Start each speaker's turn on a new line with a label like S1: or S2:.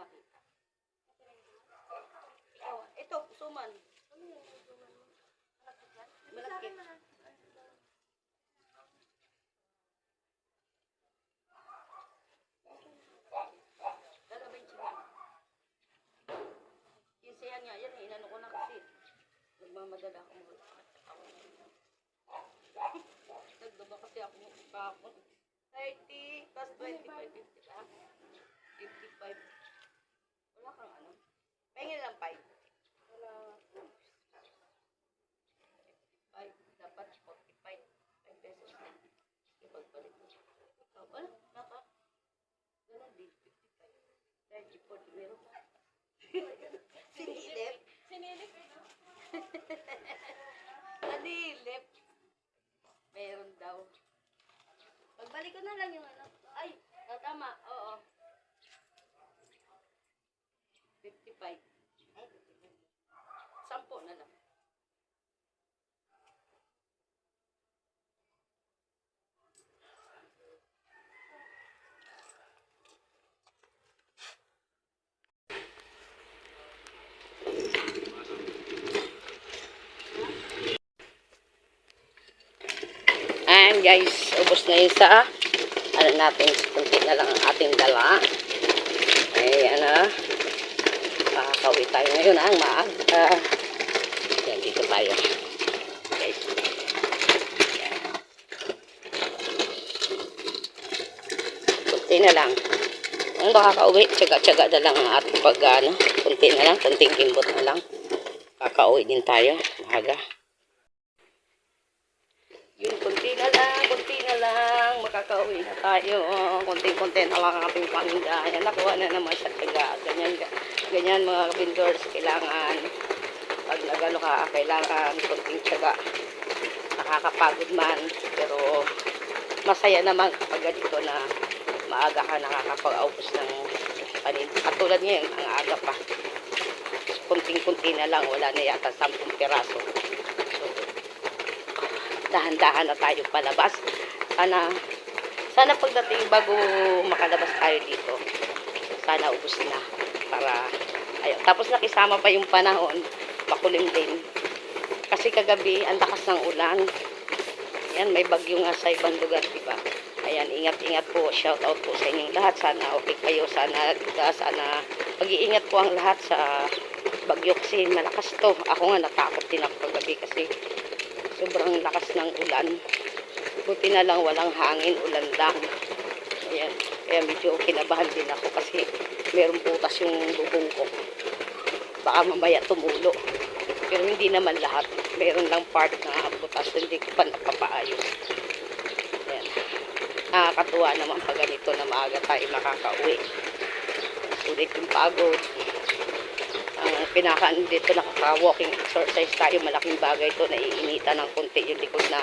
S1: makita. Oh, ito, suman. Malaki. Dala ba yung chicken? Kinsihan nga yan, inano ko na kasi. Nagmamadala ako mga. Nagdaba kasi ako kahapon. 30 plus 25, 50 pa. 55. Wala kang ano. Pahingin lang 5. Wala. 5. Dapat 45. 5 pesos na. Ipagpalit mo. Wala. Naka. Ganun din. 55. 30, 40. Meron pa. Sinilip. Sinilip. Nadilip. Meron daw. Pagbalik ko na lang yung ano. Ay, tama. Oo. 55. Ay, 10 na lang. Ayan guys, ubos na yun sa ano natin, kunti na lang ang ating dala. Ayan na. Makakauwi tayo ngayon ang maaga. Ayan, dito tayo. Guys. Ayan. Kunti na lang. Kung makakauwi, tsaga-tsaga na lang ang ating pag ano. Kunti na lang, kunting kimbot na lang. Kakauwi din tayo. Maaga. Yung kunti na lang, makakauwi na tayo. Kunti-kunti na lang ang ating paninda. Ayan, nakuha na naman sa tiyaga. Ganyan mga vendors, kailangan, pag nagano ka, kailangan kunting tiyaga. Nakakapagod man, pero masaya naman kapag ganito na maaga ka nakakapag-aupos ng paninda. Katulad ngayon, ang aga pa. Kunting-kunti na lang, wala na yata 10 piraso. Dahan-dahan na tayo palabas. Sana pagdating bago makalabas tayo dito, sana ubos na para ayun. Tapos nakisama pa yung panahon, makulim din. Kasi kagabi ang lakas ng ulan. Ayan, may bagyo nga sa ibang lugar, diba? Ayan, ingat-ingat po. Shout out po sa inyong lahat. Sana okay kayo. Sana mag-iingat po ang lahat sa bagyo kasi malakas to. Ako nga natakot din ako kagabi kasi sobrang lakas ng ulan. Buti na lang walang hangin, ulan lang. Ayan. Kaya medyo kinabahan din ako kasi meron butas yung bubong ko. Baka mamaya tumulo. Pero hindi naman lahat. Meron lang part na butas. Hindi ko pa napapaayos. Ayan. Nakakatuwa naman pag ganito na maaga tayo makakauwi. Sulit yung pagod. Ang pinakaan dito nakaka-walking exercise tayo, malaking bagay ito, naiinitan ng konti yung likod na